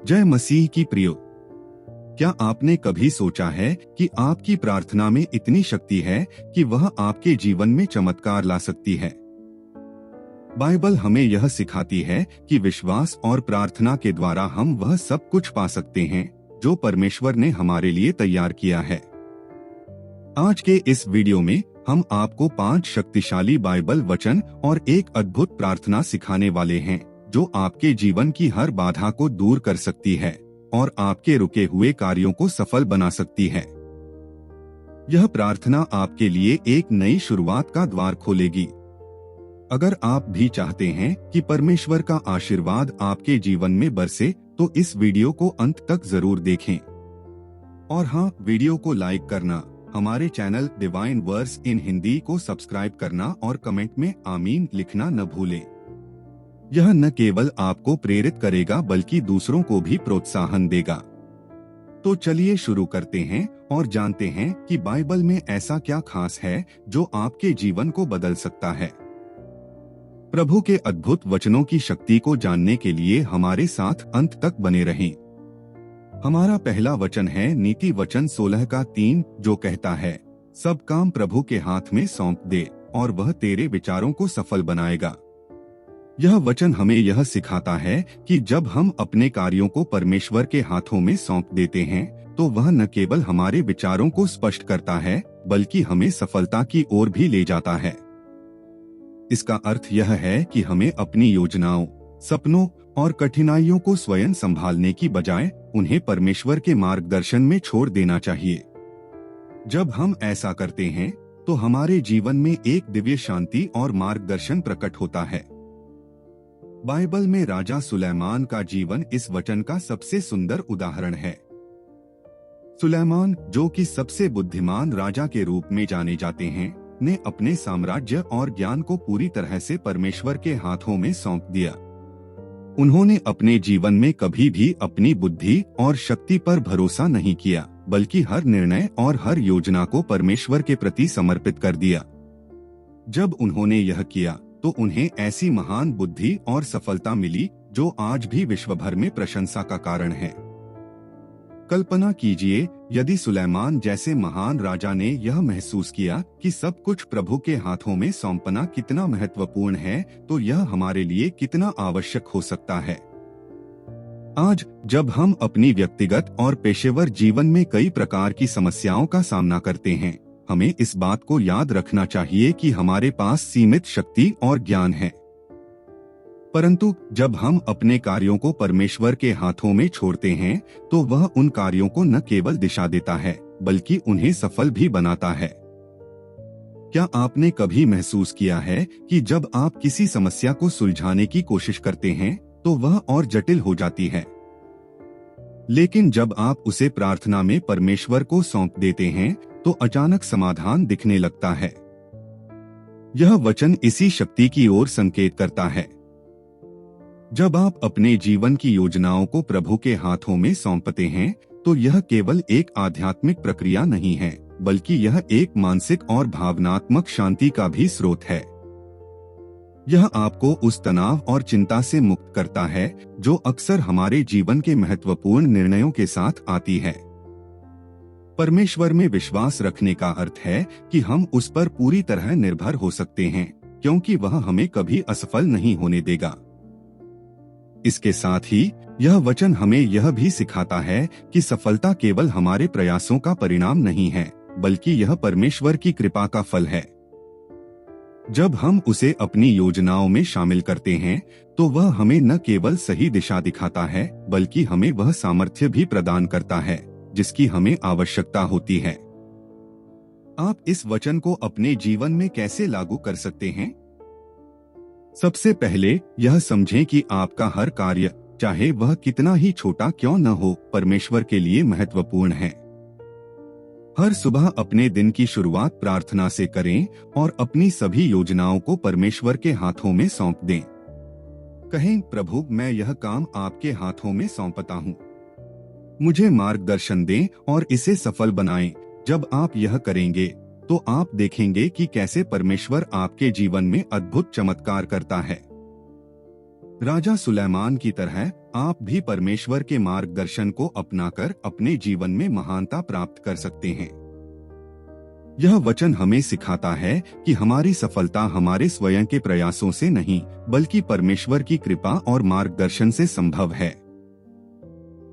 जय मसीह की प्रियो। क्या आपने कभी सोचा है कि आपकी प्रार्थना में इतनी शक्ति है कि वह आपके जीवन में चमत्कार ला सकती है? बाइबल हमें यह सिखाती है कि विश्वास और प्रार्थना के द्वारा हम वह सब कुछ पा सकते हैं जो परमेश्वर ने हमारे लिए तैयार किया है। आज के इस वीडियो में हम आपको 5 शक्तिशाली बाइबल वचन और एक अद्भुत प्रार्थना सिखाने वाले हैं जो आपके जीवन की हर बाधा को दूर कर सकती है और आपके रुके हुए कार्यों को सफल बना सकती है। यह प्रार्थना आपके लिए एक नई शुरुआत का द्वार खोलेगी। अगर आप भी चाहते हैं कि परमेश्वर का आशीर्वाद आपके जीवन में बरसे, तो इस वीडियो को अंत तक जरूर देखें। और हाँ, वीडियो को लाइक करना, हमारे चैनल डिवाइन वर्स इन हिंदी को सब्सक्राइब करना और कमेंट में आमीन लिखना न भूलें। यह न केवल आपको प्रेरित करेगा बल्कि दूसरों को भी प्रोत्साहन देगा। तो चलिए शुरू करते हैं और जानते हैं कि बाइबल में ऐसा क्या खास है जो आपके जीवन को बदल सकता है। प्रभु के अद्भुत वचनों की शक्ति को जानने के लिए हमारे साथ अंत तक बने रहें। हमारा पहला वचन है नीति वचन 16:3 जो कहता है, सब काम प्रभु के हाथ में सौंप दे और वह तेरे विचारों को सफल बनाएगा। यह वचन हमें यह सिखाता है कि जब हम अपने कार्यों को परमेश्वर के हाथों में सौंप देते हैं तो वह न केवल हमारे विचारों को स्पष्ट करता है बल्कि हमें सफलता की ओर भी ले जाता है। इसका अर्थ यह है कि हमें अपनी योजनाओं, सपनों और कठिनाइयों को स्वयं संभालने की बजाय उन्हें परमेश्वर के मार्गदर्शन में छोड़ देना चाहिए। जब हम ऐसा करते हैं तो हमारे जीवन में एक दिव्य शांति और मार्गदर्शन प्रकट होता है। बाइबल में राजा सुलेमान का जीवन इस वचन का सबसे सुंदर उदाहरण है। सुलेमान, जो कि सबसे बुद्धिमान राजा के रूप में जाने जाते हैं, ने अपने साम्राज्य और ज्ञान को पूरी तरह से परमेश्वर के हाथों में सौंप दिया। उन्होंने अपने जीवन में कभी भी अपनी बुद्धि और शक्ति पर भरोसा नहीं किया, बल्कि हर निर्णय और हर योजना को परमेश्वर के प्रति समर्पित कर दिया। जब उन्होंने यह किया तो उन्हें ऐसी महान बुद्धि और सफलता मिली जो आज भी विश्व भर में प्रशंसा का कारण है। कल्पना कीजिए, यदि सुलेमान जैसे महान राजा ने यह महसूस किया कि सब कुछ प्रभु के हाथों में सौंपना कितना महत्वपूर्ण है, तो यह हमारे लिए कितना आवश्यक हो सकता है। आज जब हम अपनी व्यक्तिगत और पेशेवर जीवन में कई प्रकार की समस्याओं का सामना करते हैं, हमें इस बात को याद रखना चाहिए कि हमारे पास सीमित शक्ति और ज्ञान है। परंतु जब हम अपने कार्यों को परमेश्वर के हाथों में छोड़ते हैं तो वह उन कार्यों को न केवल दिशा देता है बल्कि उन्हें सफल भी बनाता है। क्या आपने कभी महसूस किया है कि जब आप किसी समस्या को सुलझाने की कोशिश करते हैं तो वह और जटिल हो जाती है, लेकिन जब आप उसे प्रार्थना में परमेश्वर को सौंप देते हैं तो अचानक समाधान दिखने लगता है। यह वचन इसी शक्ति की ओर संकेत करता है। जब आप अपने जीवन की योजनाओं को प्रभु के हाथों में सौंपते हैं तो यह केवल एक आध्यात्मिक प्रक्रिया नहीं है, बल्कि यह एक मानसिक और भावनात्मक शांति का भी स्रोत है। यह आपको उस तनाव और चिंता से मुक्त करता है जो अक्सर हमारे जीवन के महत्वपूर्ण निर्णयों के साथ आती है। परमेश्वर में विश्वास रखने का अर्थ है कि हम उस पर पूरी तरह निर्भर हो सकते हैं, क्योंकि वह हमें कभी असफल नहीं होने देगा। इसके साथ ही यह वचन हमें यह भी सिखाता है कि सफलता केवल हमारे प्रयासों का परिणाम नहीं है, बल्कि यह परमेश्वर की कृपा का फल है। जब हम उसे अपनी योजनाओं में शामिल करते हैं तो वह हमें न केवल सही दिशा दिखाता है बल्कि हमें वह सामर्थ्य भी प्रदान करता है जिसकी हमें आवश्यकता होती है। आप इस वचन को अपने जीवन में कैसे लागू कर सकते हैं? सबसे पहले यह समझें कि आपका हर कार्य, चाहे वह कितना ही छोटा क्यों न हो, परमेश्वर के लिए महत्वपूर्ण है। हर सुबह अपने दिन की शुरुआत प्रार्थना से करें और अपनी सभी योजनाओं को परमेश्वर के हाथों में सौंप दें। कहें, प्रभु, मैं यह काम आपके हाथों में सौंपता हूँ। मुझे मार्गदर्शन दें और इसे सफल बनाएं। जब आप यह करेंगे तो आप देखेंगे कि कैसे परमेश्वर आपके जीवन में अद्भुत चमत्कार करता है। राजा सुलेमान की तरह आप भी परमेश्वर के मार्गदर्शन को अपनाकर अपने जीवन में महानता प्राप्त कर सकते हैं। यह वचन हमें सिखाता है कि हमारी सफलता हमारे स्वयं के प्रयासों से नहीं, बल्कि परमेश्वर की कृपा और मार्गदर्शन से संभव है।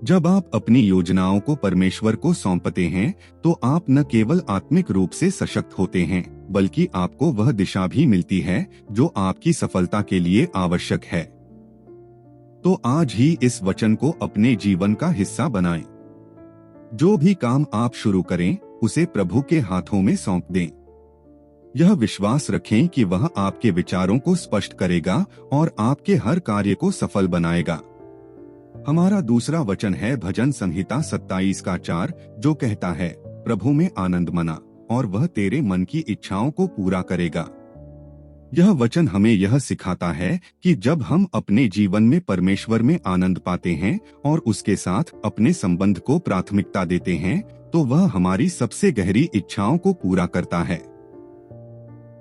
जब आप अपनी योजनाओं को परमेश्वर को सौंपते हैं, तो आप न केवल आत्मिक रूप से सशक्त होते हैं, बल्कि आपको वह दिशा भी मिलती है जो आपकी सफलता के लिए आवश्यक है। तो आज ही इस वचन को अपने जीवन का हिस्सा बनाएं। जो भी काम आप शुरू करें, उसे प्रभु के हाथों में सौंप दें। यह विश्वास रखें कि वह आपके विचारों को स्पष्ट करेगा और आपके हर कार्य को सफल बनाएगा। हमारा दूसरा वचन है भजन संहिता 27:4, जो कहता है, प्रभु में आनंद मना और वह तेरे मन की इच्छाओं को पूरा करेगा। यह वचन हमें यह सिखाता है कि जब हम अपने जीवन में परमेश्वर में आनंद पाते हैं और उसके साथ अपने संबंध को प्राथमिकता देते हैं, तो वह हमारी सबसे गहरी इच्छाओं को पूरा करता है।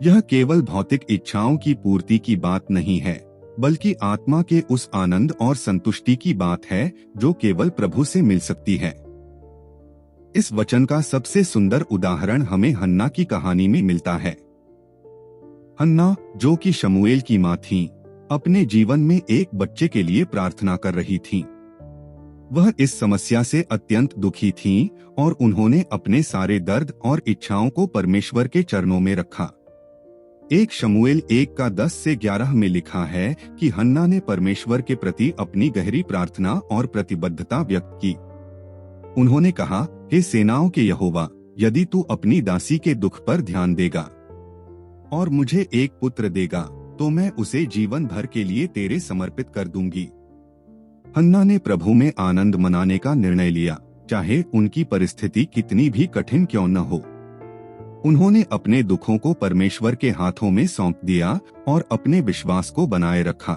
यह केवल भौतिक इच्छाओं की पूर्ति की बात नहीं है, बल्कि आत्मा के उस आनंद और संतुष्टि की बात है जो केवल प्रभु से मिल सकती है। इस वचन का सबसे सुंदर उदाहरण हमें हन्ना की कहानी में मिलता है। हन्ना, जो कि शमूएल की मां थीं, अपने जीवन में एक बच्चे के लिए प्रार्थना कर रही थीं। वह इस समस्या से अत्यंत दुखी थीं और उन्होंने अपने सारे दर्द और इच्छाओं को परमेश्वर के चरणों में रखा। 1 शमूएल 1:10-11 में लिखा है कि हन्ना ने परमेश्वर के प्रति अपनी गहरी प्रार्थना और प्रतिबद्धता व्यक्त की। उन्होंने कहा, हे सेनाओं के यहोवा, यदि तू अपनी दासी के दुख पर ध्यान देगा और मुझे एक पुत्र देगा, तो मैं उसे जीवन भर के लिए तेरे समर्पित कर दूंगी। हन्ना ने प्रभु में आनंद मनाने का निर्णय लिया, चाहे उनकी परिस्थिति कितनी भी कठिन क्यों न हो। उन्होंने अपने दुखों को परमेश्वर के हाथों में सौंप दिया और अपने विश्वास को बनाए रखा।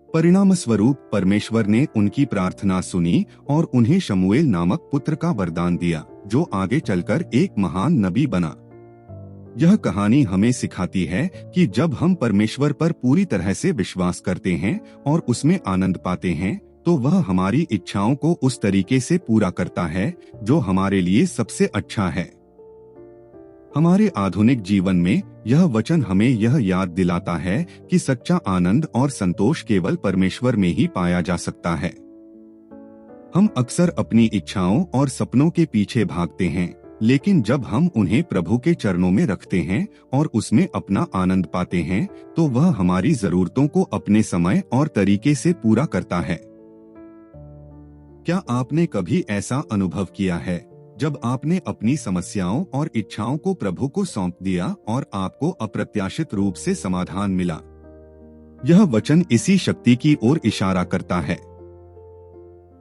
परिणाम स्वरूप परमेश्वर ने उनकी प्रार्थना सुनी और उन्हें शमूएल नामक पुत्र का वरदान दिया, जो आगे चलकर एक महान नबी बना। यह कहानी हमें सिखाती है कि जब हम परमेश्वर पर पूरी तरह से विश्वास करते हैं और उसमें आनंद पाते हैं, तो वह हमारी इच्छाओं को उस तरीके से पूरा करता है जो हमारे लिए सबसे अच्छा है। हमारे आधुनिक जीवन में यह वचन हमें यह याद दिलाता है कि सच्चा आनंद और संतोष केवल परमेश्वर में ही पाया जा सकता है। हम अक्सर अपनी इच्छाओं और सपनों के पीछे भागते हैं, लेकिन जब हम उन्हें प्रभु के चरणों में रखते हैं और उसमें अपना आनंद पाते हैं, तो वह हमारी जरूरतों को अपने समय और तरीके से पूरा करता है। क्या आपने कभी ऐसा अनुभव किया है जब आपने अपनी समस्याओं और इच्छाओं को प्रभु को सौंप दिया और आपको अप्रत्याशित रूप से समाधान मिला? यह वचन इसी शक्ति की ओर इशारा करता है।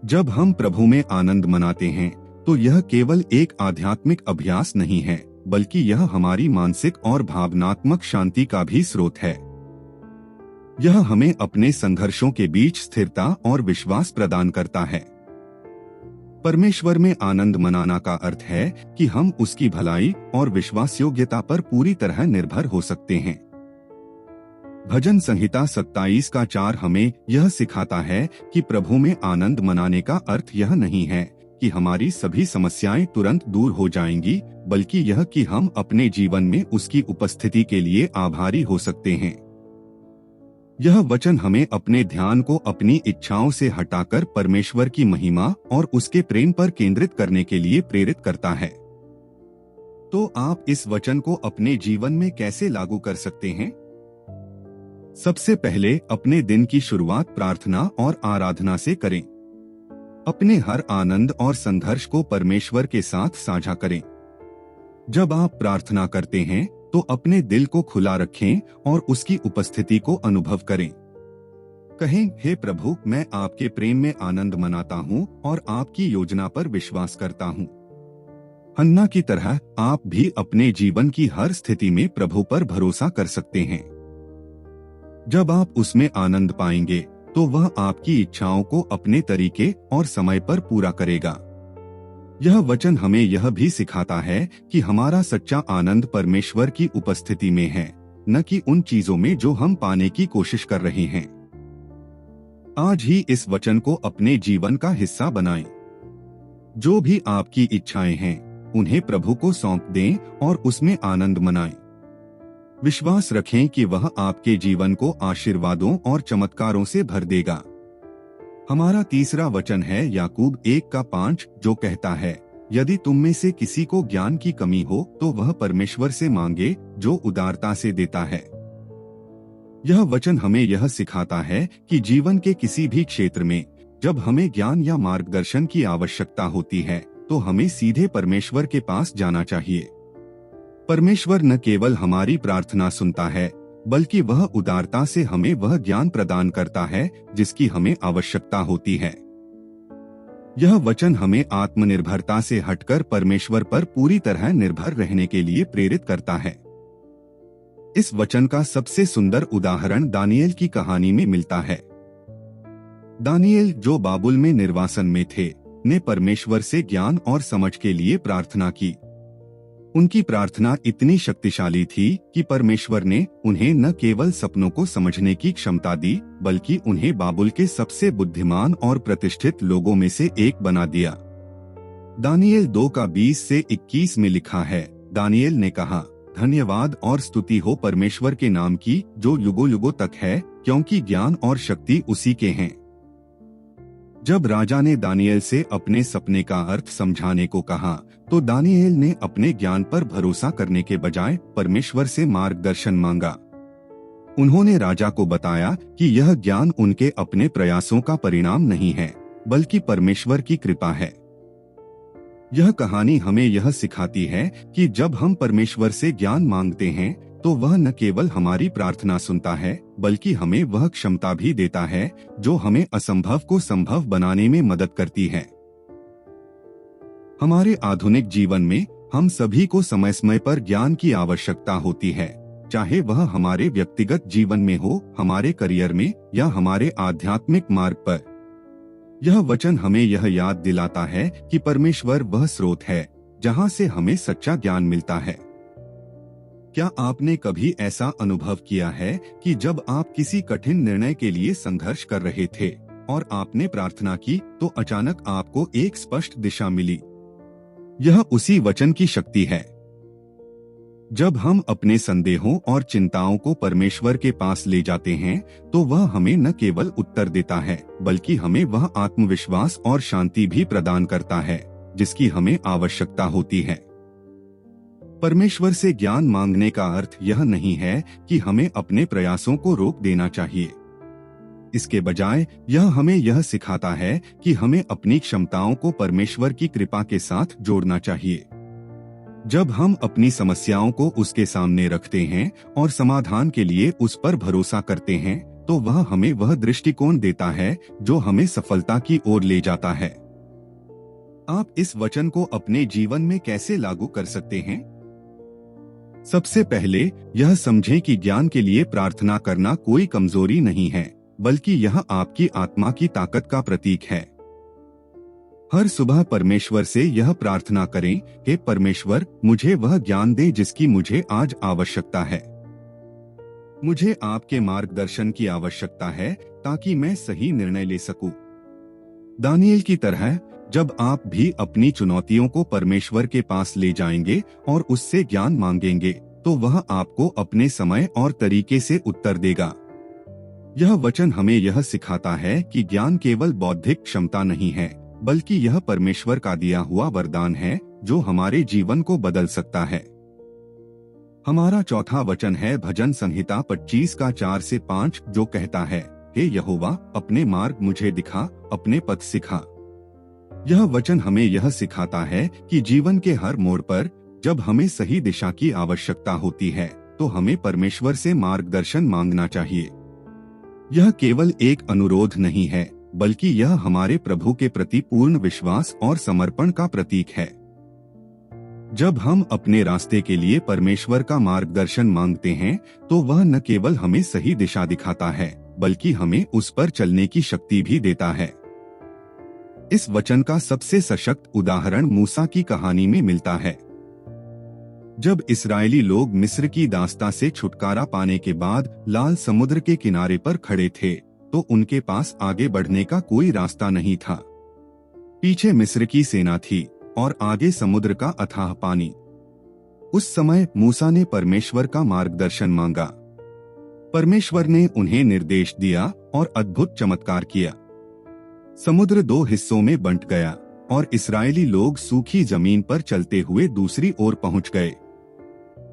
जब हम प्रभु में आनंद मनाते हैं, तो यह केवल एक आध्यात्मिक अभ्यास नहीं है, बल्कि यह हमारी मानसिक और भावनात्मक शांति का भी स्रोत है। यह हमें अपने संघर्षों के बीच स्थिरता और विश्वास प्रदान करता है। परमेश्वर में आनंद मनाना का अर्थ है कि हम उसकी भलाई और विश्वासयोग्यता पर पूरी तरह निर्भर हो सकते हैं। भजन संहिता 27:4 हमें यह सिखाता है कि प्रभु में आनंद मनाने का अर्थ यह नहीं है कि हमारी सभी समस्याएं तुरंत दूर हो जाएंगी, बल्कि यह कि हम अपने जीवन में उसकी उपस्थिति के लिए आभारी हो सकते हैं। यह वचन हमें अपने ध्यान को अपनी इच्छाओं से हटाकर परमेश्वर की महिमा और उसके प्रेम पर केंद्रित करने के लिए प्रेरित करता है। तो आप इस वचन को अपने जीवन में कैसे लागू कर सकते हैं? सबसे पहले अपने दिन की शुरुआत प्रार्थना और आराधना से करें। अपने हर आनंद और संघर्ष को परमेश्वर के साथ साझा करें। जब आप प्रार्थना करते हैं, तो अपने दिल को खुला रखें और उसकी उपस्थिति को अनुभव करें। कहें, हे प्रभु, मैं आपके प्रेम में आनंद मनाता हूँ और आपकी योजना पर विश्वास करता हूँ। हन्ना की तरह आप भी अपने जीवन की हर स्थिति में प्रभु पर भरोसा कर सकते हैं। जब आप उसमें आनंद पाएंगे, तो वह आपकी इच्छाओं को अपने तरीके और समय पर पूरा करेगा। यह वचन हमें यह भी सिखाता है कि हमारा सच्चा आनंद परमेश्वर की उपस्थिति में है, न कि उन चीजों में जो हम पाने की कोशिश कर रहे हैं। आज ही इस वचन को अपने जीवन का हिस्सा बनाएं। जो भी आपकी इच्छाएं हैं, उन्हें प्रभु को सौंप दें और उसमें आनंद मनाएं। विश्वास रखें कि वह आपके जीवन को आशीर्वादों और चमत्कारों से भर देगा। हमारा तीसरा वचन है याकूब 1:5, जो कहता है, यदि तुम में से किसी को ज्ञान की कमी हो तो वह परमेश्वर से मांगे, जो उदारता से देता है। यह वचन हमें यह सिखाता है कि जीवन के किसी भी क्षेत्र में जब हमें ज्ञान या मार्गदर्शन की आवश्यकता होती है तो हमें सीधे परमेश्वर के पास जाना चाहिए। परमेश्वर न केवल हमारी प्रार्थना सुनता है, बल्कि वह उदारता से हमें वह ज्ञान प्रदान करता है जिसकी हमें आवश्यकता होती है। यह वचन हमें आत्मनिर्भरता से हटकर परमेश्वर पर पूरी तरह निर्भर रहने के लिए प्रेरित करता है। इस वचन का सबसे सुंदर उदाहरण दानिएल की कहानी में मिलता है। दानिएल, जो बाबुल में निर्वासन में थे, ने परमेश्वर से ज्ञान और समझ के लिए प्रार्थना की। उनकी प्रार्थना इतनी शक्तिशाली थी कि परमेश्वर ने उन्हें न केवल सपनों को समझने की क्षमता दी, बल्कि उन्हें बाबुल के सबसे बुद्धिमान और प्रतिष्ठित लोगों में से एक बना दिया। दानिएल 2:20-21 में लिखा है, दानिएल ने कहा, धन्यवाद और स्तुति हो परमेश्वर के नाम की, जो युगों युगों तक है, क्योंकि ज्ञान और शक्ति उसी के हैं। जब राजा ने दानिएल से अपने सपने का अर्थ समझाने को कहा, तो दानिएल ने अपने ज्ञान पर भरोसा करने के बजाय परमेश्वर से मार्गदर्शन मांगा। उन्होंने राजा को बताया कि यह ज्ञान उनके अपने प्रयासों का परिणाम नहीं है, बल्कि परमेश्वर की कृपा है। यह कहानी हमें यह सिखाती है कि जब हम परमेश्वर से ज्ञान मांगते हैं तो वह न केवल हमारी प्रार्थना सुनता है, बल्कि हमें वह क्षमता भी देता है जो हमें असंभव को संभव बनाने में मदद करती है। हमारे आधुनिक जीवन में हम सभी को समय समय पर ज्ञान की आवश्यकता होती है, चाहे वह हमारे व्यक्तिगत जीवन में हो, हमारे करियर में या हमारे आध्यात्मिक मार्ग पर। यह वचन हमें यह याद दिलाता है कि परमेश्वर वह स्रोत है जहां से हमें सच्चा ज्ञान मिलता है। क्या आपने कभी ऐसा अनुभव किया है कि जब आप किसी कठिन निर्णय के लिए संघर्ष कर रहे थे और आपने प्रार्थना की तो अचानक आपको एक स्पष्ट दिशा मिली? यह उसी वचन की शक्ति है। जब हम अपने संदेहों और चिंताओं को परमेश्वर के पास ले जाते हैं तो वह हमें न केवल उत्तर देता है, बल्कि हमें वह आत्मविश्वास और शांति भी प्रदान करता है जिसकी हमें आवश्यकता होती है। परमेश्वर से ज्ञान मांगने का अर्थ यह नहीं है कि हमें अपने प्रयासों को रोक देना चाहिए। इसके बजाय यह हमें यह सिखाता है कि हमें अपनी क्षमताओं को परमेश्वर की कृपा के साथ जोड़ना चाहिए। जब हम अपनी समस्याओं को उसके सामने रखते हैं और समाधान के लिए उस पर भरोसा करते हैं, तो वह हमें वह दृष्टिकोण देता है जो हमें सफलता की ओर ले जाता है। आप इस वचन को अपने जीवन में कैसे लागू कर सकते हैं? सबसे पहले यह समझें कि ज्ञान के लिए प्रार्थना करना कोई कमजोरी नहीं है, बल्कि यह आपकी आत्मा की ताकत का प्रतीक है। हर सुबह परमेश्वर से यह प्रार्थना करें कि परमेश्वर, मुझे वह ज्ञान दे जिसकी मुझे आज आवश्यकता है। मुझे आपके मार्गदर्शन की आवश्यकता है ताकि मैं सही निर्णय ले सकूं। दानिएल की तरह जब आप भी अपनी चुनौतियों को परमेश्वर के पास ले जाएंगे और उससे ज्ञान मांगेंगे, तो वह आपको अपने समय और तरीके से उत्तर देगा। यह वचन हमें यह सिखाता है कि ज्ञान केवल बौद्धिक क्षमता नहीं है, बल्कि यह परमेश्वर का दिया हुआ वरदान है जो हमारे जीवन को बदल सकता है। हमारा चौथा वचन है भजन संहिता 25:4-5, जो कहता है, हे यहोवा, अपने मार्ग मुझे दिखा, अपने पथ सिखा। यह वचन हमें यह सिखाता है कि जीवन के हर मोड़ पर जब हमें सही दिशा की आवश्यकता होती है तो हमें परमेश्वर से मार्गदर्शन मांगना चाहिए। यह केवल एक अनुरोध नहीं है, बल्कि यह हमारे प्रभु के प्रति पूर्ण विश्वास और समर्पण का प्रतीक है। जब हम अपने रास्ते के लिए परमेश्वर का मार्गदर्शन मांगते हैं तो वह न केवल हमें सही दिशा दिखाता है, बल्कि हमें उस पर चलने की शक्ति भी देता है। इस वचन का सबसे सशक्त उदाहरण मूसा की कहानी में मिलता है। जब इस्राएली लोग मिस्र की दास्ता से छुटकारा पाने के बाद लाल समुद्र के किनारे पर खड़े थे, तो उनके पास आगे बढ़ने का कोई रास्ता नहीं था। पीछे मिस्र की सेना थी और आगे समुद्र का अथाह पानी। उस समय मूसा ने परमेश्वर का मार्गदर्शन मांगा। परमेश्वर ने उन्हें निर्देश दिया और अद्भुत चमत्कार किया। समुद्र 2 हिस्सों में बंट गया और इस्राएली लोग सूखी जमीन पर चलते हुए दूसरी ओर पहुंच गए।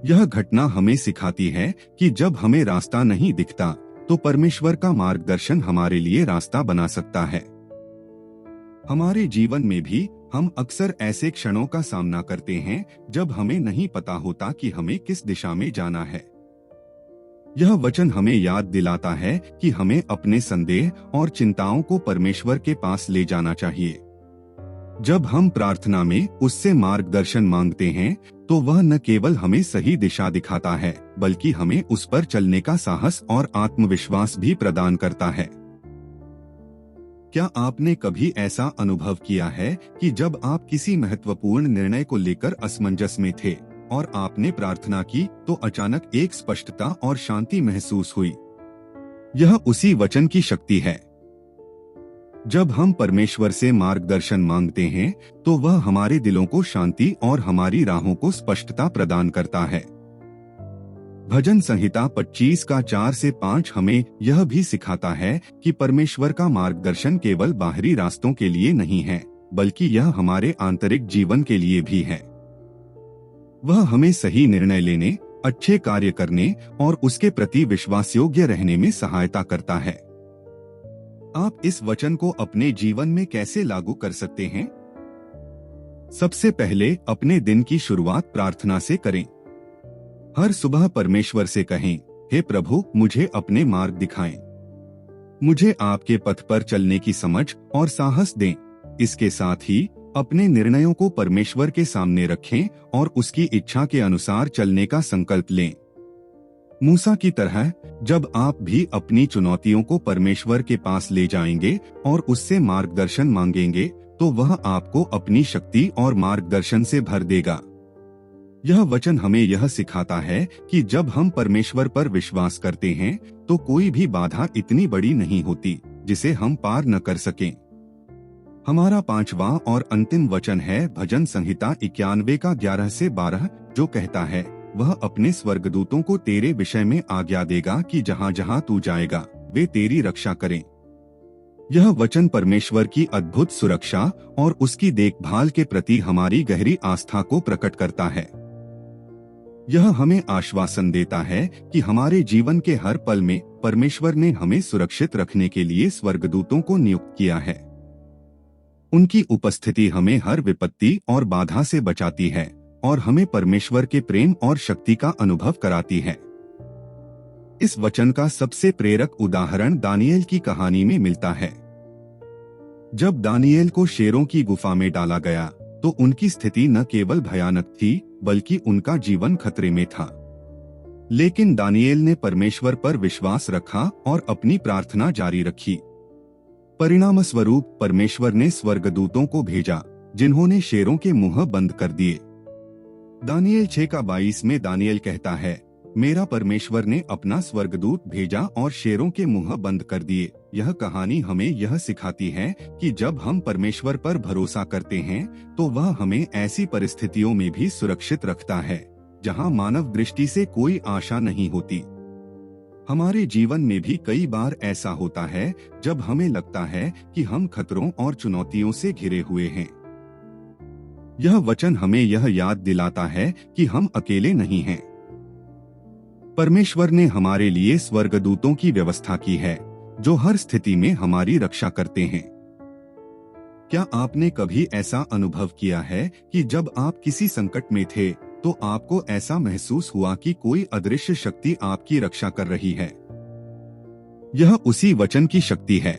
यह घटना हमें सिखाती है कि जब हमें रास्ता नहीं दिखता तो परमेश्वर का मार्गदर्शन हमारे लिए रास्ता बना सकता है। हमारे जीवन में भी हम अक्सर ऐसे क्षणों का सामना करते हैं जब हमें नहीं पता होता कि हमें किस दिशा में जाना है। यह वचन हमें याद दिलाता है कि हमें अपने संदेह और चिंताओं को परमेश्वर के पास ले जाना चाहिए। जब हम प्रार्थना में उससे मार्गदर्शन मांगते हैं तो वह न केवल हमें सही दिशा दिखाता है बल्कि हमें उस पर चलने का साहस और आत्मविश्वास भी प्रदान करता है। क्या आपने कभी ऐसा अनुभव किया है कि जब आप किसी महत्वपूर्ण निर्णय को लेकर असमंजस में थे और आपने प्रार्थना की तो अचानक एक स्पष्टता और शांति महसूस हुई? यह उसी वचन की शक्ति है। जब हम परमेश्वर से मार्गदर्शन मांगते हैं तो वह हमारे दिलों को शांति और हमारी राहों को स्पष्टता प्रदान करता है। भजन संहिता 25 का 4 से 5 हमें यह भी सिखाता है कि परमेश्वर का मार्गदर्शन केवल बाहरी रास्तों के लिए नहीं है बल्कि यह हमारे आंतरिक जीवन के लिए भी है। वह हमें सही निर्णय लेने, अच्छे कार्य करने और उसके प्रति विश्वासयोग्य रहने में सहायता करता है। आप इस वचन को अपने जीवन में कैसे लागू कर सकते हैं? सबसे पहले अपने दिन की शुरुआत प्रार्थना से करें। हर सुबह परमेश्वर से कहें, हे प्रभु, मुझे अपने मार्ग दिखाएं। मुझे आपके पथ पर चलने की समझ और साहस दें। इसके साथ ही अपने निर्णयों को परमेश्वर के सामने रखें और उसकी इच्छा के अनुसार चलने का संकल्प लें। मूसा की तरह जब आप भी अपनी चुनौतियों को परमेश्वर के पास ले जाएंगे और उससे मार्गदर्शन मांगेंगे तो वह आपको अपनी शक्ति और मार्गदर्शन से भर देगा। यह वचन हमें यह सिखाता है कि जब हम परमेश्वर पर विश्वास करते हैं तो कोई भी बाधा इतनी बड़ी नहीं होती जिसे हम पार न कर सकें। हमारा 5वां और अंतिम वचन है भजन संहिता 91 का 11 से 12, जो कहता है, वह अपने स्वर्गदूतों को तेरे विषय में आज्ञा देगा कि जहाँ जहाँ तू जाएगा वे तेरी रक्षा करें। यह वचन परमेश्वर की अद्भुत सुरक्षा और उसकी देखभाल के प्रति हमारी गहरी आस्था को प्रकट करता है। यह हमें आश्वासन देता है कि हमारे जीवन के हर पल में परमेश्वर ने हमें सुरक्षित रखने के लिए स्वर्गदूतों को नियुक्त किया है। उनकी उपस्थिति हमें हर विपत्ति और बाधा से बचाती है और हमें परमेश्वर के प्रेम और शक्ति का अनुभव कराती है। इस वचन का सबसे प्रेरक उदाहरण दानियेल की कहानी में मिलता है। जब दानियेल को शेरों की गुफा में डाला गया तो उनकी स्थिति न केवल भयानक थी बल्कि उनका जीवन खतरे में था। लेकिन दानियेल ने परमेश्वर पर विश्वास रखा और अपनी प्रार्थना जारी रखी। परिणाम स्वरूप परमेश्वर ने स्वर्गदूतों को भेजा जिन्होंने शेरों के मुंह बंद कर दिए। दानियेल 6 का 22 में दानियेल कहता है, मेरा परमेश्वर ने अपना स्वर्गदूत भेजा और शेरों के मुंह बंद कर दिए। यह कहानी हमें यह सिखाती है कि जब हम परमेश्वर पर भरोसा करते हैं तो वह हमें ऐसी परिस्थितियों में भी सुरक्षित रखता है जहां मानव दृष्टि से कोई आशा नहीं होती। हमारे जीवन में भी कई बार ऐसा होता है जब हमें लगता है कि हम खतरों और चुनौतियों से घिरे हुए हैं। यह वचन हमें यह याद दिलाता है कि हम अकेले नहीं हैं। परमेश्वर ने हमारे लिए स्वर्गदूतों की व्यवस्था की है जो हर स्थिति में हमारी रक्षा करते हैं। क्या आपने कभी ऐसा अनुभव किया है कि जब आप किसी संकट में थे तो आपको ऐसा महसूस हुआ कि कोई अदृश्य शक्ति आपकी रक्षा कर रही है? यह उसी वचन की शक्ति है।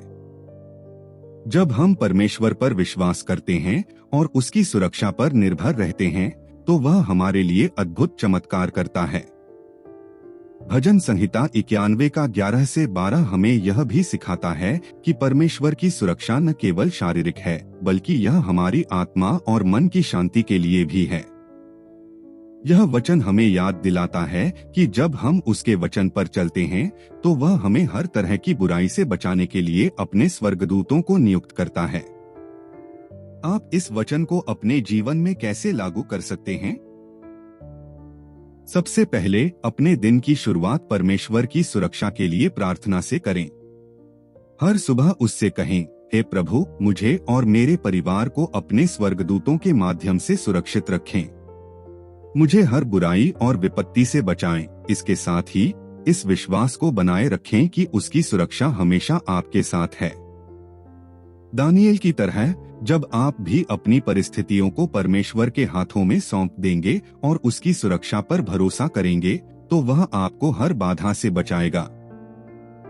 जब हम परमेश्वर पर विश्वास करते हैं और उसकी सुरक्षा पर निर्भर रहते हैं तो वह हमारे लिए अद्भुत चमत्कार करता है। भजन संहिता 91 का 11 से 12 हमें यह भी सिखाता है कि परमेश्वर की सुरक्षा न केवल शारीरिक है बल्कि यह हमारी आत्मा और मन की शांति के लिए भी है। यह वचन हमें याद दिलाता है कि जब हम उसके वचन पर चलते हैं तो वह हमें हर तरह की बुराई से बचाने के लिए अपने स्वर्गदूतों को नियुक्त करता है। आप इस वचन को अपने जीवन में कैसे लागू कर सकते हैं? सबसे पहले अपने दिन की शुरुआत परमेश्वर की सुरक्षा के लिए प्रार्थना से करें। हर सुबह उससे कहें, हे प्रभु, मुझे और मेरे परिवार को अपने स्वर्गदूतों के माध्यम से सुरक्षित रखें। मुझे हर बुराई और विपत्ति से बचाएं। इसके साथ ही इस विश्वास को बनाए रखें कि उसकी सुरक्षा हमेशा आपके साथ है। दानिएल की तरह जब आप भी अपनी परिस्थितियों को परमेश्वर के हाथों में सौंप देंगे और उसकी सुरक्षा पर भरोसा करेंगे तो वह आपको हर बाधा से बचाएगा।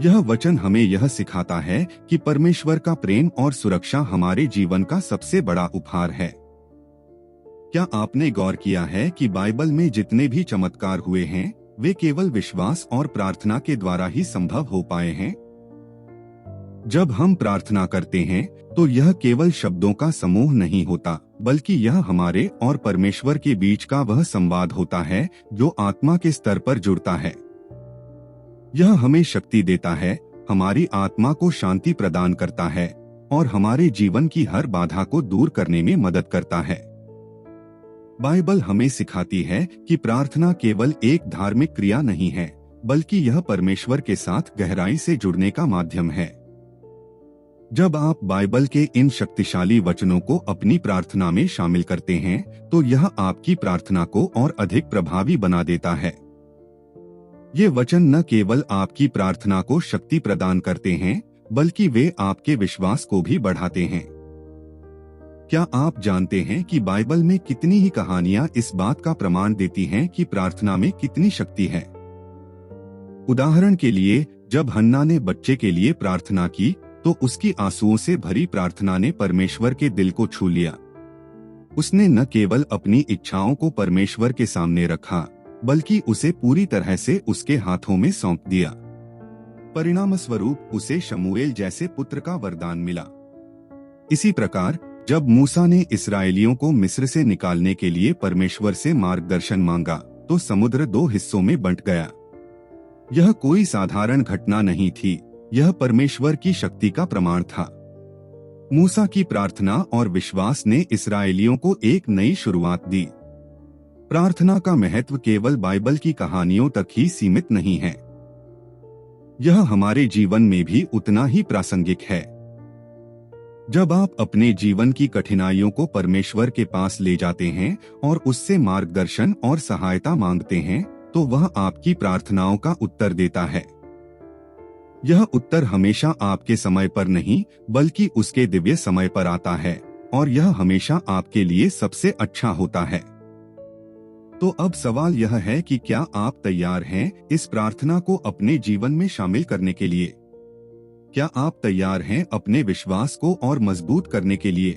यह वचन हमें यह सिखाता है कि परमेश्वर का प्रेम और सुरक्षा हमारे जीवन का सबसे बड़ा उपहार है। क्या आपने गौर किया है कि बाइबल में जितने भी चमत्कार हुए हैं वे केवल विश्वास और प्रार्थना के द्वारा ही संभव हो पाए हैं? जब हम प्रार्थना करते हैं तो यह केवल शब्दों का समूह नहीं होता, बल्कि यह हमारे और परमेश्वर के बीच का वह संवाद होता है जो आत्मा के स्तर पर जुड़ता है। यह हमें शक्ति देता है, हमारी आत्मा को शांति प्रदान करता है और हमारे जीवन की हर बाधा को दूर करने में मदद करता है। बाइबल हमें सिखाती है कि प्रार्थना केवल एक धार्मिक क्रिया नहीं है, बल्कि यह परमेश्वर के साथ गहराई से जुड़ने का माध्यम है। जब आप बाइबल के इन शक्तिशाली वचनों को अपनी प्रार्थना में शामिल करते हैं तो यह आपकी प्रार्थना को और अधिक प्रभावी बना देता है। ये वचन न केवल आपकी प्रार्थना को शक्ति प्रदान करते हैं, बल्कि वे आपके विश्वास को भी बढ़ाते हैं। क्या आप जानते हैं कि बाइबल में कितनी ही कहानियां इस बात का प्रमाण देती हैं कि प्रार्थना में कितनी शक्ति है? उदाहरण के लिए, जब हन्ना ने बच्चे के लिए प्रार्थना की तो उसकी आंसुओं से भरी प्रार्थना ने परमेश्वर के दिल को छू लिया। उसने न केवल अपनी इच्छाओं को परमेश्वर के सामने रखा, बल्कि उसे पूरी तरह से उसके हाथों में सौंप दिया। परिणामस्वरूप उसे शमूएल जैसे पुत्र का वरदान मिला। इसी प्रकार जब मूसा ने इस्राएलियों को मिस्र से निकालने के लिए परमेश्वर से मार्गदर्शन मांगा तो समुद्र दो हिस्सों में बंट गया। यह कोई साधारण घटना नहीं थी, यह परमेश्वर की शक्ति का प्रमाण था। मूसा की प्रार्थना और विश्वास ने इस्राएलियों को एक नई शुरुआत दी। प्रार्थना का महत्व केवल बाइबल की कहानियों तक ही सीमित नहीं है, यह हमारे जीवन में भी उतना ही प्रासंगिक है। जब आप अपने जीवन की कठिनाइयों को परमेश्वर के पास ले जाते हैं और उससे मार्गदर्शन और सहायता मांगते हैं तो वह आपकी प्रार्थनाओं का उत्तर देता है। यह उत्तर हमेशा आपके समय पर नहीं, बल्कि उसके दिव्य समय पर आता है और यह हमेशा आपके लिए सबसे अच्छा होता है। तो अब सवाल यह है कि क्या आप तैयार हैं इस प्रार्थना को अपने जीवन में शामिल करने के लिए? क्या आप तैयार हैं अपने विश्वास को और मजबूत करने के लिए?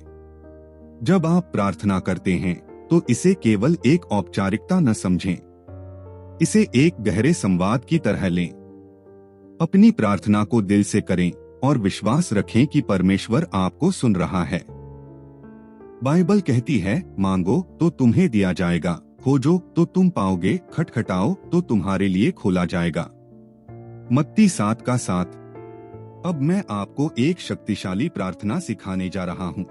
जब आप प्रार्थना करते हैं तो इसे केवल एक औपचारिकता न समझें, इसे एक गहरे संवाद की तरह लें। अपनी प्रार्थना को दिल से करें और विश्वास रखें कि परमेश्वर आपको सुन रहा है। बाइबल कहती है, मांगो तो तुम्हें दिया जाएगा, खोजो तो तुम पाओगे, खटखटाओ तो तुम्हारे लिए खोला जाएगा। मत्ती 7:7। अब मैं आपको एक शक्तिशाली प्रार्थना सिखाने जा रहा हूँ।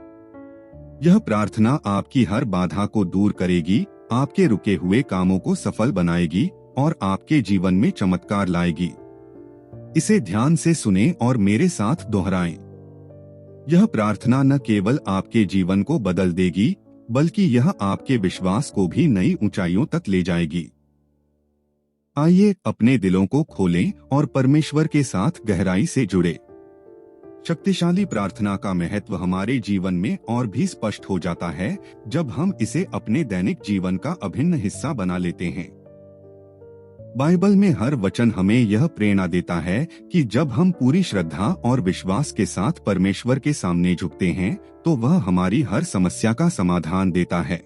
यह प्रार्थना आपकी हर बाधा को दूर करेगी, आपके रुके हुए कामों को सफल बनाएगी और आपके जीवन में चमत्कार लाएगी। इसे ध्यान से सुनें और मेरे साथ दोहराएं। यह प्रार्थना न केवल आपके जीवन को बदल देगी, बल्कि यह आपके विश्वास को भी नई ऊंचाइयों तक ले जाएगी। आइए अपने दिलों को खोलें और परमेश्वर के साथ गहराई से जुड़े। शक्तिशाली प्रार्थना का महत्व हमारे जीवन में और भी स्पष्ट हो जाता है जब हम इसे अपने दैनिक जीवन का अभिन्न हिस्सा बना लेते हैं। बाइबल में हर वचन हमें यह प्रेरणा देता है कि जब हम पूरी श्रद्धा और विश्वास के साथ परमेश्वर के सामने झुकते हैं तो वह हमारी हर समस्या का समाधान देता है।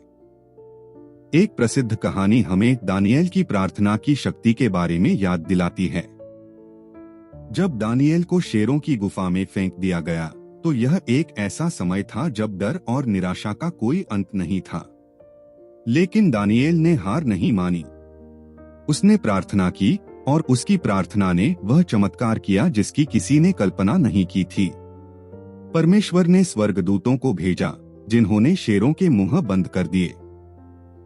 एक प्रसिद्ध कहानी हमें दानिएल की प्रार्थना की शक्ति के बारे में याद दिलाती है। जब दानिएल को शेरों की गुफा में फेंक दिया गया तो यह एक ऐसा समय था जब डर और निराशा का कोई अंत नहीं था। लेकिन दानिएल ने हार नहीं मानी। उसने प्रार्थना की और उसकी प्रार्थना ने वह चमत्कार किया जिसकी किसी ने कल्पना नहीं की थी। परमेश्वर ने स्वर्गदूतों को भेजा जिन्होंने शेरों के मुंह बंद कर दिए।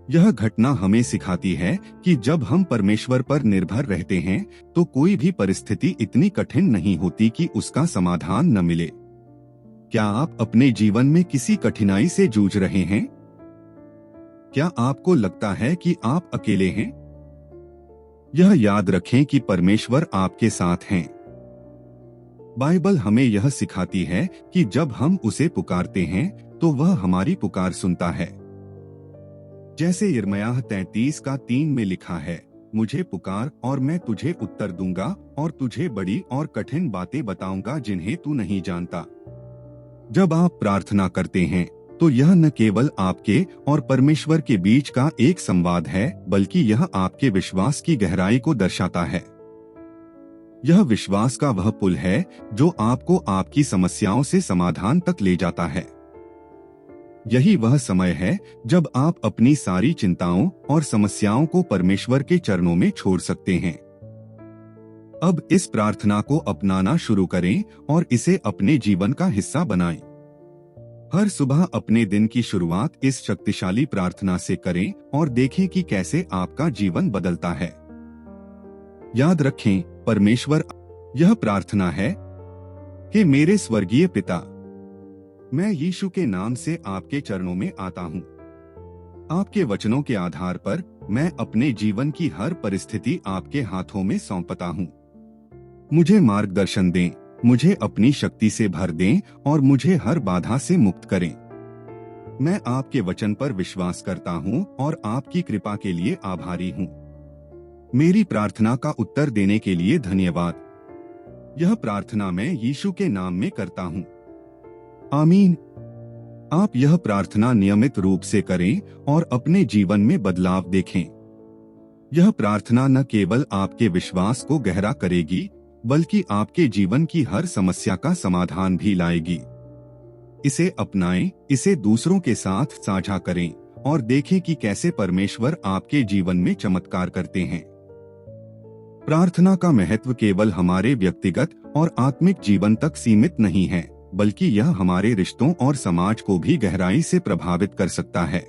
यह घटना हमें सिखाती है कि जब हम परमेश्वर पर निर्भर रहते हैं तो कोई भी परिस्थिति इतनी कठिन नहीं होती कि उसका समाधान न मिले। क्या आप अपने जीवन में किसी कठिनाई से जूझ रहे हैं? क्या आपको लगता है कि आप अकेले हैं? यह याद रखें कि परमेश्वर आपके साथ हैं। बाइबल हमें यह सिखाती है कि जब हम उसे पुकारते हैं तो वह हमारी पुकार सुनता है। जैसे यिर्मयाह 33:3 में लिखा है, मुझे पुकार और मैं तुझे उत्तर दूंगा और तुझे बड़ी और कठिन बातें बताऊंगा जिन्हें तू नहीं जानता। जब आप प्रार्थना करते हैं तो यह न केवल आपके और परमेश्वर के बीच का एक संवाद है, बल्कि यह आपके विश्वास की गहराई को दर्शाता है। यह विश्वास का वह पुल है जो आपको आपकी समस्याओं से समाधान तक ले जाता है। यही वह समय है जब आप अपनी सारी चिंताओं और समस्याओं को परमेश्वर के चरणों में छोड़ सकते हैं। अब इस प्रार्थना को अपनाना शुरू करें और इसे अपने जीवन का हिस्सा बनाएं। हर सुबह अपने दिन की शुरुआत इस शक्तिशाली प्रार्थना से करें और देखें कि कैसे आपका जीवन बदलता है। याद रखें, परमेश्वर, यह प्रार्थना है कि मेरे स्वर्गीय पिता, मैं यीशु के नाम से आपके चरणों में आता हूँ। आपके वचनों के आधार पर मैं अपने जीवन की हर परिस्थिति आपके हाथों में सौंपता हूँ। मुझे मार्गदर्शन दें, मुझे अपनी शक्ति से भर दें और मुझे हर बाधा से मुक्त करें। मैं आपके वचन पर विश्वास करता हूँ और आपकी कृपा के लिए आभारी हूँ। मेरी प्रार्थना का उत्तर देने के लिए धन्यवाद। यह प्रार्थना मैं यीशु के नाम में करता हूँ। आमीन। आप यह प्रार्थना नियमित रूप से करें और अपने जीवन में बदलाव देखें। यह प्रार्थना न केवल आपके विश्वास को गहरा करेगी, बल्कि आपके जीवन की हर समस्या का समाधान भी लाएगी। इसे अपनाएं, इसे दूसरों के साथ साझा करें और देखें कि कैसे परमेश्वर आपके जीवन में चमत्कार करते हैं। प्रार्थना का महत्व केवल हमारे व्यक्तिगत और आत्मिक जीवन तक सीमित नहीं है, बल्कि यह हमारे रिश्तों और समाज को भी गहराई से प्रभावित कर सकता है।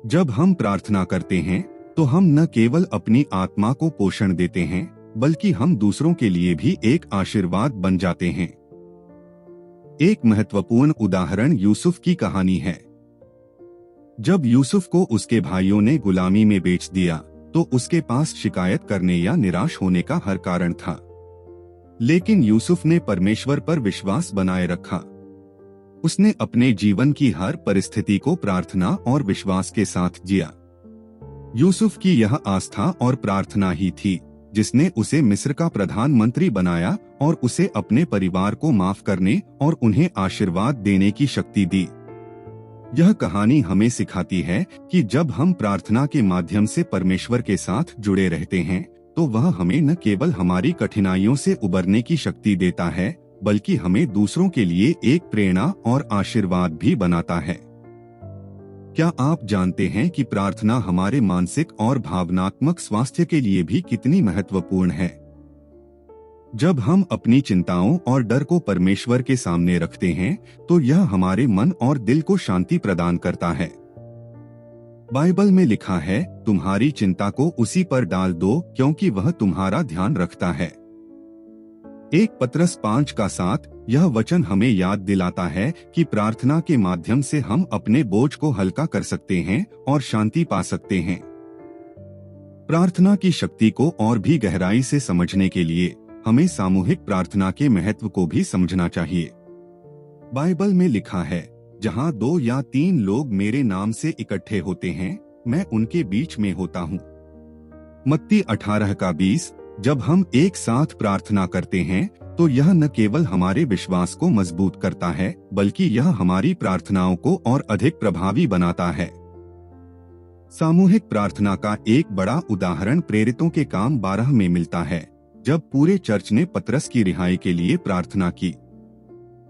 जब हम प्रार्थना करते हैं तो हम न केवल अपनी आत्मा को पोषण देते हैं, बल्कि हम दूसरों के लिए भी एक आशीर्वाद बन जाते हैं। एक महत्वपूर्ण उदाहरण यूसुफ की कहानी है। जब यूसुफ को उसके भाइयों ने गुलामी में बेच दिया तो उसके पास शिकायत करने या निराश होने का हर कारण था। लेकिन यूसुफ ने परमेश्वर पर विश्वास बनाए रखा। उसने अपने जीवन की हर परिस्थिति को प्रार्थना और विश्वास के साथ जिया। यूसुफ की यह आस्था और प्रार्थना ही थी जिसने उसे मिस्र का प्रधानमंत्री बनाया और उसे अपने परिवार को माफ करने और उन्हें आशीर्वाद देने की शक्ति दी। यह कहानी हमें सिखाती है कि जब हम प्रार्थना के माध्यम से परमेश्वर के साथ जुड़े रहते हैं तो वह हमें न केवल हमारी कठिनाइयों से उबरने की शक्ति देता है, बल्कि हमें दूसरों के लिए एक प्रेरणा और आशीर्वाद भी बनाता है। क्या आप जानते हैं कि प्रार्थना हमारे मानसिक और भावनात्मक स्वास्थ्य के लिए भी कितनी महत्वपूर्ण है? जब हम अपनी चिंताओं और डर को परमेश्वर के सामने रखते हैं तो यह हमारे मन और दिल को शांति प्रदान करता है। बाइबल में लिखा है, तुम्हारी चिंता को उसी पर डाल दो क्योंकि वह तुम्हारा ध्यान रखता है। 1 पतरस 5:7 यह वचन हमें याद दिलाता है कि प्रार्थना के माध्यम से हम अपने बोझ को हल्का कर सकते हैं और शांति पा सकते हैं। प्रार्थना की शक्ति को और भी गहराई से समझने के लिए हमें सामूहिक प्रार्थना के महत्व को भी समझना चाहिए। बाइबल में लिखा है, जहाँ 2 या 3 लोग मेरे नाम से इकट्ठे होते हैं, मैं उनके बीच में होता हूँ। मत्ती 18:20 जब हम एक साथ प्रार्थना करते हैं तो यह न केवल हमारे विश्वास को मजबूत करता है, बल्कि यह हमारी प्रार्थनाओं को और अधिक प्रभावी बनाता है। सामूहिक प्रार्थना का एक बड़ा उदाहरण प्रेरितों के काम 12 में मिलता है, जब पूरे चर्च ने पतरस की रिहाई के लिए प्रार्थना की।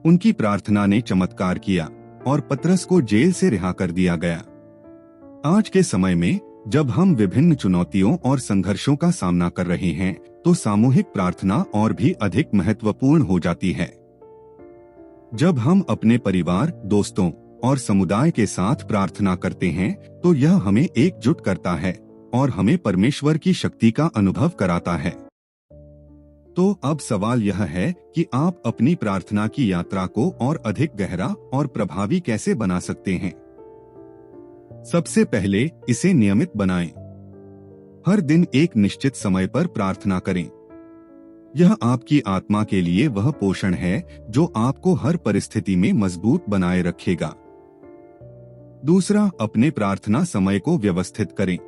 उनकी प्रार्थना ने चमत्कार किया और पतरस को जेल से रिहा कर दिया गया। आज के समय में जब हम विभिन्न चुनौतियों और संघर्षों का सामना कर रहे हैं, तो सामूहिक प्रार्थना और भी अधिक महत्वपूर्ण हो जाती है। जब हम अपने परिवार, दोस्तों और समुदाय के साथ प्रार्थना करते हैं, तो यह हमें एकजुट करता है और हमें परमेश्वर की शक्ति का अनुभव कराता है। तो अब सवाल यह है कि आप अपनी प्रार्थना की यात्रा को और अधिक गहरा और प्रभावी कैसे बना सकते हैं। सबसे पहले इसे नियमित बनाएं। हर दिन एक निश्चित समय पर प्रार्थना करें। यह आपकी आत्मा के लिए वह पोषण है जो आपको हर परिस्थिति में मजबूत बनाए रखेगा। दूसरा, अपने प्रार्थना समय को व्यवस्थित करें।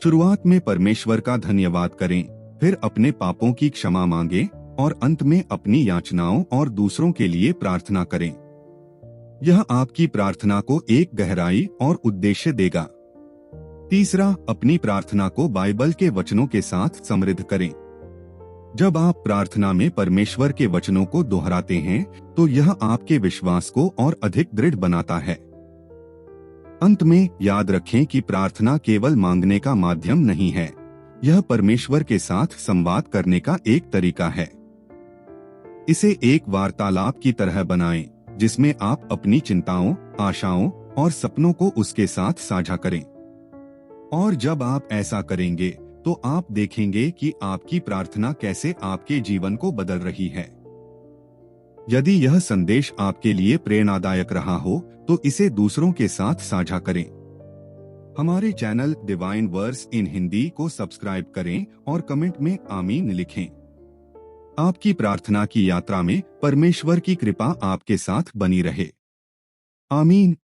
शुरुआत में परमेश्वर का धन्यवाद करें, फिर अपने पापों की क्षमा मांगें और अंत में अपनी याचनाओं और दूसरों के लिए प्रार्थना करें। यह आपकी प्रार्थना को एक गहराई और उद्देश्य देगा। तीसरा, अपनी प्रार्थना को बाइबल के वचनों के साथ समृद्ध करें। जब आप प्रार्थना में परमेश्वर के वचनों को दोहराते हैं, तो यह आपके विश्वास को और अधिक दृढ़ बनाता है। अंत में याद रखें कि प्रार्थना केवल मांगने का माध्यम नहीं है, यह परमेश्वर के साथ संवाद करने का एक तरीका है। इसे एक वार्तालाप की तरह बनाएं, जिसमें आप अपनी चिंताओं, आशाओं और सपनों को उसके साथ साझा करें। और जब आप ऐसा करेंगे, तो आप देखेंगे कि आपकी प्रार्थना कैसे आपके जीवन को बदल रही है। यदि यह संदेश आपके लिए प्रेरणादायक रहा हो, तो इसे दूसरों के साथ साझा करें। हमारे चैनल डिवाइन वर्स इन हिंदी को सब्सक्राइब करें और कमेंट में आमीन लिखें। आपकी प्रार्थना की यात्रा में परमेश्वर की कृपा आपके साथ बनी रहे। आमीन।